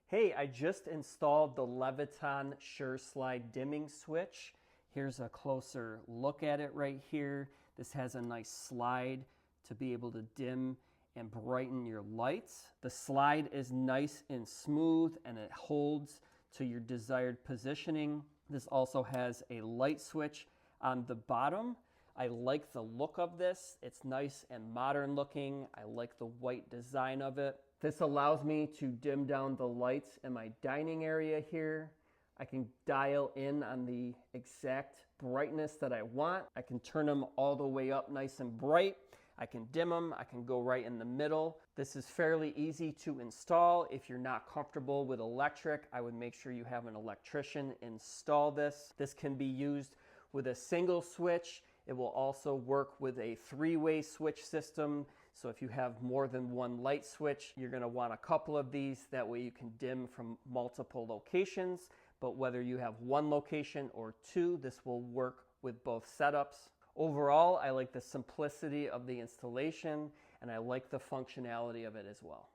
Hey, I just installed the Leviton SureSlide Dimming Switch. Here's a closer look at it right here. This has a nice slide to be able to dim and brighten your lights. The slide is nice and smooth and it holds to your desired positioning. This also has a light switch on the bottom. I like the look of this. It's nice and modern looking. I like the white design of it. This allows me to dim down the lights in my dining area here. I can dial in on the exact brightness that I want. I can turn them all the way up nice and bright. I can dim them. I can go right in the middle. This is fairly easy to install. If you're not comfortable with electric, I would make sure you have an electrician install this. This can be used with a single switch. It will also work with a three-way switch system. So if you have more than one light switch, you're going to want a couple of these. That way you can dim from multiple locations. But whether you have one location or two, this will work with both setups. Overall, I like the simplicity of the installation and I like the functionality of it as well.